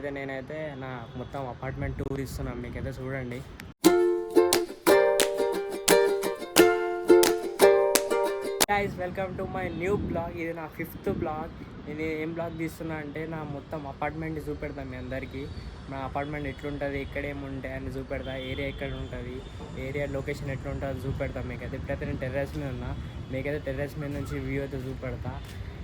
అయితే నేనైతే నా మొత్తం అపార్ట్మెంట్ టూర్ ఇస్తున్నాను మీకైతే చూడండి. Guys welcome to my new blog. ఇది నా 5th బ్లాగ్. నేను ఏం బ్లాగ్ తీస్తున్నా అంటే నా మొత్తం అపార్ట్మెంట్ చూపెడతాను మీ అందరికీ. నా అపార్ట్మెంట్ ఎట్లుంటుంది, ఇక్కడ ఏముంటాయి అని చూపెడతా, ఏరియా ఎక్కడ ఉంటుంది, ఏరియా లొకేషన్ ఎట్లుంటుంది చూపెడతాను మీకైతే. ఇప్పుడైతే నేను టెర్రస్ మీద ఉన్నా, మీకైతే టెర్రస్ మీద నుంచి వ్యూ అయితే చూపెడతా.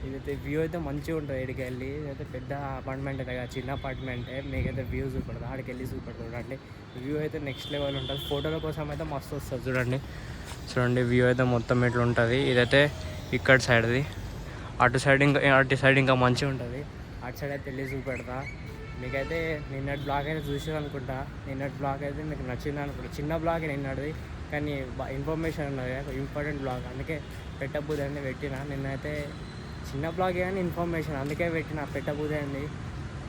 ఇదైతే వ్యూ అయితే మంచిగా ఉంటుంది. ఇక్కడికి వెళ్ళి ఇదైతే పెద్ద అపార్ట్మెంట్ అయితే కదా, చిన్న అపార్ట్మెంటే. మీకైతే వ్యూ చూపెడతా, ఆడికి వెళ్ళి చూపెడతా చూడండి. వ్యూ అయితే నెక్స్ట్ లెవెల్ ఉంటుంది. ఫోటోల కోసం అయితే మస్తు వస్తుంది చూడండి. చూడండి వ్యూ అయితే మొత్తం ఎట్లా ఉంటుంది. ఇదైతే ఇక్కడ సైడ్ది, అటు సైడ్ ఇంకా మంచిగా ఉంటుంది. అటు సైడ్ అయితే వెళ్ళి చూపెడతా మీకైతే. నిన్నటి బ్లాగ్ అయితే చూసాను అనుకుంటా. నిన్నటి బ్లాగ్ అయితే మీకు నచ్చింది అనుకుంటా. చిన్న బ్లాగ్ నిన్నటిది, కానీ ఇన్ఫర్మేషన్ ఉన్నది, ఇంపార్టెంట్ బ్లాగ్, అందుకే పెట్టబుద్ధి అని పెట్టిన. నిన్నైతే చిన్న బ్లాగ్ కానీ ఇన్ఫర్మేషన్ అందుకే పెట్టిన. పెట్టబుద్ధి అండి,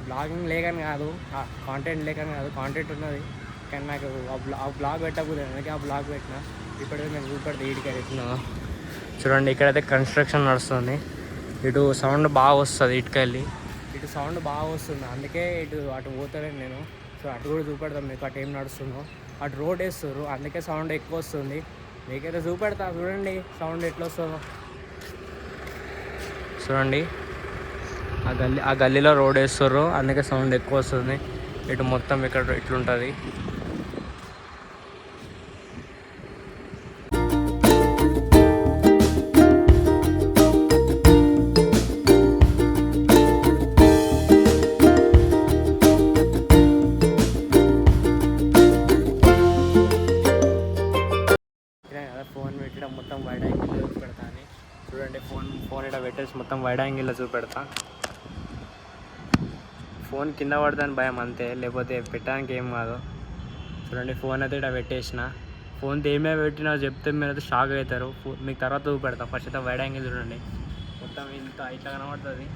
బ్లాగింగ్ లేకని కాదు, కాంటెంట్ లేకని కాదు, కాంటెంట్ ఉన్నది, కానీ నాకు ఆ బ్లాగ్ పెట్టబుద్ధి అందుకే ఆ బ్లాగ్ పెట్టిన. ఇప్పుడైతే నేను చూపెడితే ఈడికి ఎట్లా చూడండి. ఇక్కడైతే కన్స్ట్రక్షన్ నడుస్తుంది. ఇటు సౌండ్ బాగా వస్తుంది, ఇటుకెళ్ళి ఇటు సౌండ్ బాగా వస్తుంది, అందుకే అటు పోతాను నేను. సో అటు కూడా చూపెడతాం మీకు, అటు ఏం నడుస్తుందో. అటు రోడ్ వేస్తారు, అందుకే సౌండ్ ఎక్కువ వస్తుంది. మీకైతే చూపెడతా చూడండి సౌండ్ ఎట్లా వస్తుందో. చూడండి ఆ గల్లీలో రోడ్ వేస్తారు, అందుకే సౌండ్ ఎక్కువ వస్తుంది. ఇటు మొత్తం ఇక్కడ ఇట్లుంటుంది. ఫోన్ పెట్టడం మొత్తం వైడ్ యాంగిల్లో చూపెడతా అని చూడండి. ఫోన్ ఇక్కడ పెట్టేసి మొత్తం వైడ్ యాంగిల్లో చూపెడతా. ఫోన్ కింద పడతాను భయం అంతే, లేకపోతే పెట్టడానికి ఏం కాదు. చూడండి ఫోన్ అయితే ఇక్కడ పెట్టేసిన. ఫోన్ దేమే పెట్టినా చెప్తే మీరు అయితే షాక్ అవుతారు. మీకు తర్వాత చూపెడతా. ఫస్ట్ అయితే వైడ్ యాంగిల్ చూడండి, మొత్తం ఇంత ఇట్లా కనబడుతుంది.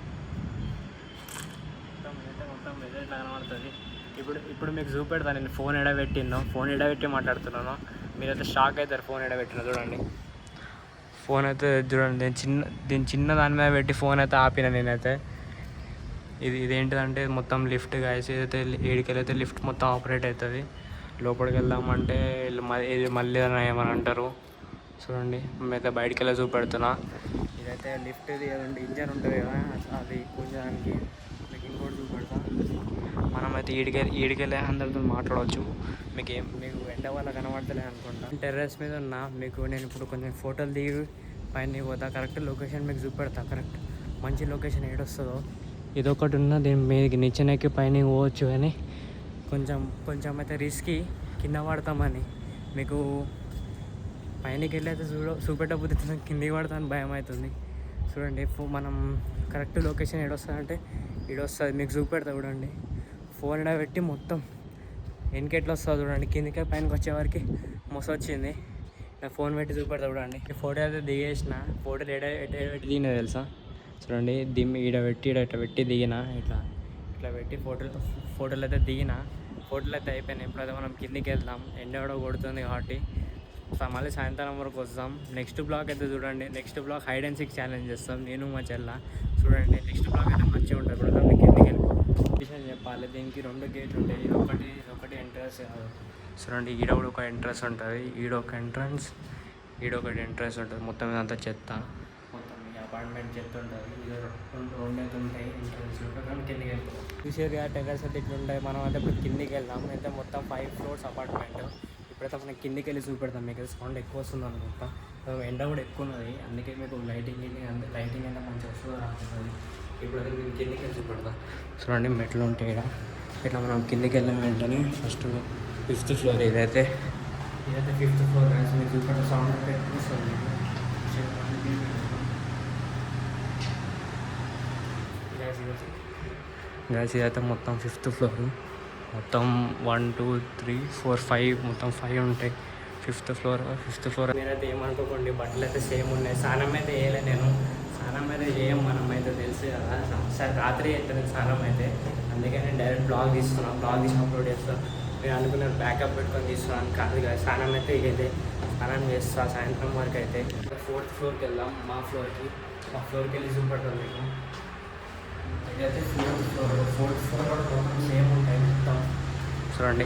మొత్తం ఇట్లా కనబడుతుంది. ఇప్పుడు మీకు చూపెడతాను నేను ఫోన్ ఎడబెట్టిందో. ఫోన్ ఎడబెట్టి మాట్లాడుతున్నాను, మీరైతే షాక్ అవుతారు. ఫోన్ ఎడబెట్టిన చూడండి. ఫోన్ అయితే చూడండి, దీని చిన్న దాని మీద పెట్టి ఫోన్ అయితే ఆపిన నేనైతే. ఇదేంటిదంటే మొత్తం లిఫ్ట్ గాయస్. ఏదైతే ఏడికెళ్ళైతే లిఫ్ట్ మొత్తం ఆపరేట్ అవుతుంది. లోపలికి వెళ్దామంటే ఇది మళ్ళీ ఏమని అంటారు చూడండి. మేమైతే బయటికి వెళ్ళి చూపెడుతున్నా. ఇదైతే లిఫ్ట్ ఏదంటే ఇంజన్ ఉంటుంది కదా, అది కొంచెంకి మీకు ఇంకోటి చూపెడతా. మనమైతే ఈడికెళ్ళే అందరితో మాట్లాడవచ్చు. మీకు ఎండ వల్ల కనబడతలే అనుకుంటా. టెర్రస్ మీద ఉన్నా, మీకు నేను ఇప్పుడు కొంచెం ఫోటోలు దిగి పైన పోతా. కరెక్ట్ లొకేషన్ మీకు చూపెడతా. కరెక్ట్ మంచి లొకేషన్ ఏడొస్తుందో. ఇదొకటి ఉన్న, దీని మీదకి నిచ్చెనెక్కి పైన పోవచ్చు, కానీ కొంచెం అయితే రిస్కీ, కింద పడతామని. మీకు పైనకి వెళ్ళి అయితే చూపెట్టబోతే కిందికి పడతామని భయం అవుతుంది. చూడండి మనం కరెక్ట్ లొకేషన్ ఏడొస్తుందంటే ఈడొస్తుంది, మీకు చూపెడతా చూడండి. ఫోన్ ఇడ పెట్టి మొత్తం వెనకెట్లా వస్తుంది చూడండి. కిందికి పైనకి వచ్చేవారికి మొసొచ్చింది. నాకు ఫోన్ పెట్టి చూపెడతా చూడండి. ఈ ఫోటో అయితే దిగేసిన. ఫోటోలు పెట్టి దిగినా తెలుసా చూడండి. ఈడ పెట్టి దిగిన. ఇట్లా పెట్టి ఫోటోలు అయితే దిగిన. ఫోటోలు అయితే అయిపోయినాయి. ఇప్పుడైతే మనం కిందికి వెళ్దాం. ఎండ కూడా కొడుతుంది కాబట్టి మళ్ళీ సాయంత్రం వరకు వస్తాం. నెక్స్ట్ బ్లాగ్ అయితే చూడండి. Next blog hide and seek challenge చేస్తాం నేను మా చెల్ల. చూడండి నెక్స్ట్ బ్లాగ్ అయితే మంచిగా ఉంటుంది. ఇప్పుడు కిందికి విషయం చెప్పాలి. దీనికి 2 గేట్లు ఉంటాయి. ఇదొకటి ఎంట్రన్స్ కాదు. చూడండి ఈడ కూడా ఒక ఎంట్రన్స్ ఉంటుంది, ఈడొకటి ఎంట్రన్స్ ఉంటుంది. మొత్తం ఇదంతా చెత్త, మొత్తం ఈ అపార్ట్మెంట్ చెత్త ఉంటుంది. ఇది 2 అయితే ఉంటాయి ఎంట్రన్స్. కిందికి వెళ్తాం. చూసేది టెర్రస్ అయితే ఇట్లా ఉంటాయి. మనం అయితే ఇప్పుడు కిందికి వెళ్దాం. అయితే మొత్తం 5 floors అపార్ట్మెంట్. ఇప్పుడైతే మనం కిందికి వెళ్ళి చూపెడతాం. మీకు సౌండ్ ఎక్కువ వస్తుంది అనుకుంటా. ఎండ కూడా ఎక్కువ ఉన్నది, అందుకే మీకు లైటింగ్ అయితే మంచిగా వస్తుంది రాస్తుంది. ఇప్పుడైతే మేము కిందికి వెళ్ళి చూపెడతాం. చూడండి మెట్లు ఉంటాయి ఇక్కడ. ఇట్లా మనం కిందికి వెళ్ళిన వెంటనే ఫస్ట్ 5th floor. ఇదైతే 5th floor. మీరు చూపెట్టే సౌండ్ అయితే ఎక్కువ వస్తుంది. గ్యాస్ ఇదైతే మొత్తం 5th floor. మొత్తం 1 2 3 4 5 మొత్తం 5 ఉంటాయి. 5th floor. మీరైతే ఏమనుకోకండి, బట్టలు అయితే సేమ్ ఉన్నాయి. స్నానం అయితే వేయలే నేను. స్నానం అయితే చేయం మనం అయితే తెలుసు కదా. సరే రాత్రి అవుతుంది స్నానం అయితే, అందుకే నేను డైరెక్ట్ బ్లాగ్ తీస్తున్నాను. బ్లాగ్ తీసి అప్లోడ్ చేస్తాను. నేను అనుకున్నాను బ్యాకప్ పెట్టుకొని తీస్తున్నాను, కాదు కదా. స్నానం అయితే ఇదైతే స్నానం చేస్తా సాయంత్రం వరకు. అయితే 4th floorకి వెళ్దాం. మా ఫ్లోర్కి వెళ్ళి చూపెడతాను మీకు. ఇదైతే ఫోర్త్ ఫ్లోర్ కూడా మొత్తం సేమ్ ఉంటాయి మొత్తం. చూడండి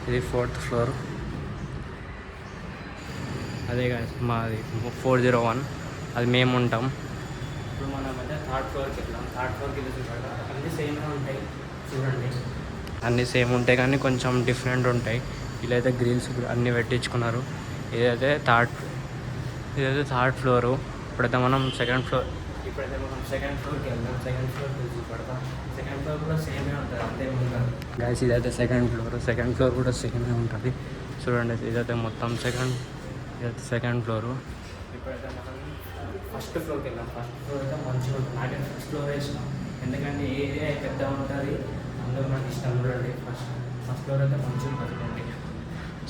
ఇది 4th ఫ్లోర్. అదే కాదు మాది 401, అది మేము ఉంటాం. ఇప్పుడు మనం అయితే 3rd ఫ్లోర్కి వెళ్దాం. 3rd ఫ్లోర్కి వెళ్ళి చూడాలి, అన్నీ సేమే ఉంటాయి. చూడండి అన్నీ సేమ్ ఉంటాయి కానీ కొంచెం డిఫరెంట్ ఉంటాయి. వీళ్ళైతే గ్రిల్స్ అన్నీ పెట్టించుకున్నారు. ఇదైతే థర్డ్ ఫ్లోరు. ఇప్పుడైతే మనం సెకండ్ ఫ్లోర్కి వెళ్దాం. సెకండ్ ఫ్లోర్కి వెళ్ళి చూపెడతాం. సెకండ్ ఫ్లోర్ కూడా సేమే ఉంటుంది, అంతే ఉంటుంది గైస్. ఇదైతే సెకండ్ ఫ్లోర్ కూడా సేమే ఉంటుంది. చూడండి ఇదైతే మొత్తం సెకండ్ ఫ్లోరు. ఇప్పుడైతే మనం ఫస్ట్ ఫ్లోర్కి వెళ్ళాం. ఫస్ట్ ఫ్లోర్ అయితే మంచిగా ఉంటుంది. నాకే ఫస్ట్ ఫ్లోర్ వేసినాం, ఎందుకంటే ఏరియా పెద్దగా ఉంటుంది, అందరూ నాకు ఇష్టం. చూడండి ఫస్ట్ ఫ్లోర్ అయితే మంచిగా ఉంటుంది.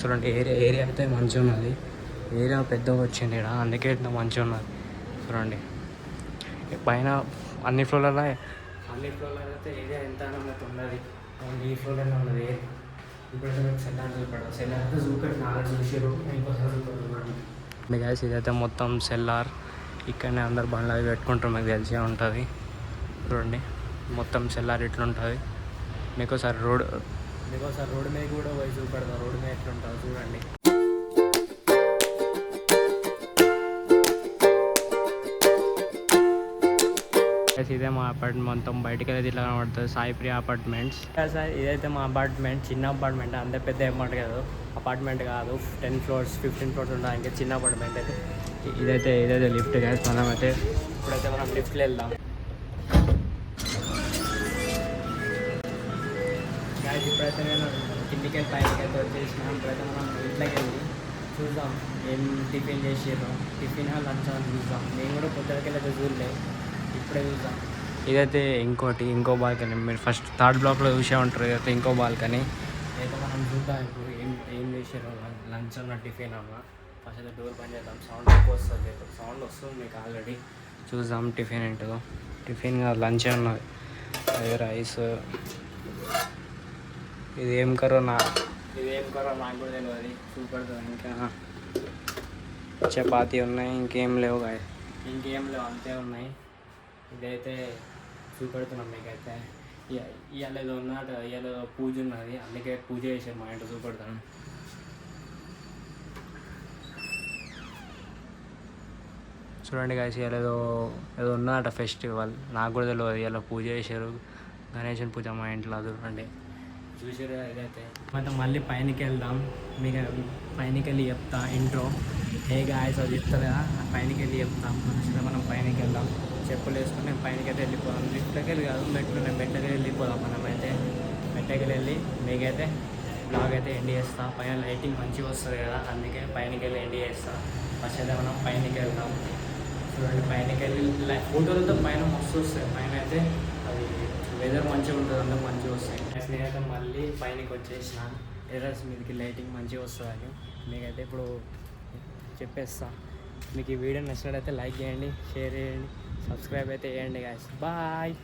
చూడండి ఏరియా అయితే మంచిగా ఉన్నది. ఏరియా పెద్దగా వచ్చింది ఇక్కడ, అందుకే ఇంత మంచిగా ఉన్నది. చూడండి పైన అన్ని ఫ్లోర్లలో అయితే ఏరియా ఎంత అన్నట్టు ఉన్నది. ఈ ఫ్లోర్లోనే ఉన్నది. ఇప్పుడైతే మీకు సెల్లార్ చూపెడతాం. సెల్లార్ అయితే చూపెట్టిన ఆల్రెడీ చూసారు, ఇంకోసారి చూపెడుతున్నాను. గ్యాస్ ఇదైతే మొత్తం సెల్లార్. ఇక్కడనే అందరు బండ్లు అవి పెట్టుకుంటారు, మీకు తెలిసే ఉంటుంది. చూడండి మొత్తం సెల్లార్ ఇట్లుంటుంది. మీకోసారి రోడ్ మీద కూడా పోయి చూపెడతాం. రోడ్ మీద ఎట్లుంటుందో చూడండి. ఇదే మా అపార్ట్మెంట్. మొత్తం బయటకు వెళ్ళేది ఇట్లా కనబడుతుంది, సాయిప్రియ అపార్ట్మెంట్స్. ఇదైతే మా అపార్ట్మెంట్, చిన్న అపార్ట్మెంట్, అంతే పెద్ద అమౌంట్ కాదు, అపార్ట్మెంట్ కాదు. 10 floors 15 floors ఉంటాయి, ఇంకా చిన్న అపార్ట్మెంట్ అయితే. ఇదైతే లిఫ్ట్ కాదు. ఇప్పుడైతే మనం లిఫ్ట్లో వెళ్దాం. ఇప్పుడైతే నేను కిందికి వెళ్ళి పైకి అయితే వచ్చేసినా. ఇప్పుడైతే మనం ఇంట్లోకి వెళ్ళి చూద్దాం ఏం టిఫిన్ చేసారు, టిఫిన్ లంచ్ అని చూద్దాం. నేను కూడా పొద్దుకి వెళ్ళైతే చూడలేదు, ఇప్పుడే చూద్దాం. ఇదైతే ఇంకో బాల్కనీ. మీరు ఫస్ట్ 3rd బ్లాక్లో చూసే ఉంటారు. ఇదైతే ఇంకో బాల్కనీ. అయితే మనం చూద్దాం ఇప్పుడు ఏం చేసారు, లంచ్ అన్న టిఫిన్ అన్న. ఫస్ట్ అయితే డోర్ పని చేద్దాం, సౌండ్ ఎక్కువ వస్తుంది. సౌండ్ వస్తుంది మీకు ఆల్రెడీ. చూద్దాం టిఫిన్ ఏంటో. టిఫిన్ లంచ్ ఉన్నది. అదే రైస్. ఇదేం కర్రో నాకు కూడా తెలియదు. చూపెడుతుంది. ఇంకా చపాతీ ఉన్నాయి, ఇంకేం లేవు, అంతే ఉన్నాయి. ఇదైతే చూపెడుతున్నాం మీకైతే. ఇవాళ ఏదో ఇవాళ పూజ ఉన్నది, అందుకే పూజ చేసారు మా ఇంట్లో. చూపెడతాను. చూడండి గాయస్, ఇవాళ ఏదో ఉన్నదట ఫెస్టివల్, నాకు కూడా తెలియదు. ఇవాళ పూజ చేశారు, గణేశన్ పూజ మా ఇంట్లో. చూడండి చూసారు. ఇదైతే మళ్ళీ పైనకి వెళ్దాం. మీకు పైనకి వెళ్ళి చెప్తా ఇంట్రో. గాయస్ అది చెప్తారు కదా, పైనకి వెళ్ళి చెప్తాం. మనం పైనకి వెళ్దాం. చెప్పులు వేసుకుని నేను పైనకి అయితే వెళ్ళిపోదాం. లిఫ్ట్లోకి వెళ్ళి కాదు, మెట్లకి వెళ్ళిపోదాం. మనమైతే మెట్లకి వెళ్ళి మీకైతే బ్లాగ్ అయితే ఎండ్ చేస్తా. పైన లైటింగ్ మంచిగా వస్తుంది కదా, అందుకే పైనకి వెళ్ళి ఎండ్ చేస్తా. ఫస్ట్ అయితే మనం పైనకి వెళ్దాం. చూడండి పైనకి వెళ్ళి ఫోటోలతో పైన మస్తు వస్తాయి. పైన అయితే అది వెదర్ మంచిగా ఉంటుంది, అందుకు మంచిగా వస్తాయి. నేనైతే మళ్ళీ పైనకి వచ్చేసిన. టెర్రస్ మీదకి లైటింగ్ మంచిగా వస్తుందని మీకైతే ఇప్పుడు చెప్పేస్తా. మీకు ఈ వీడియో నచ్చినట్లయితే లైక్ చేయండి, షేర్ చేయండి, సబ్స్క్రైబ్ అయితే చేయండి గాయస్. బాయ్.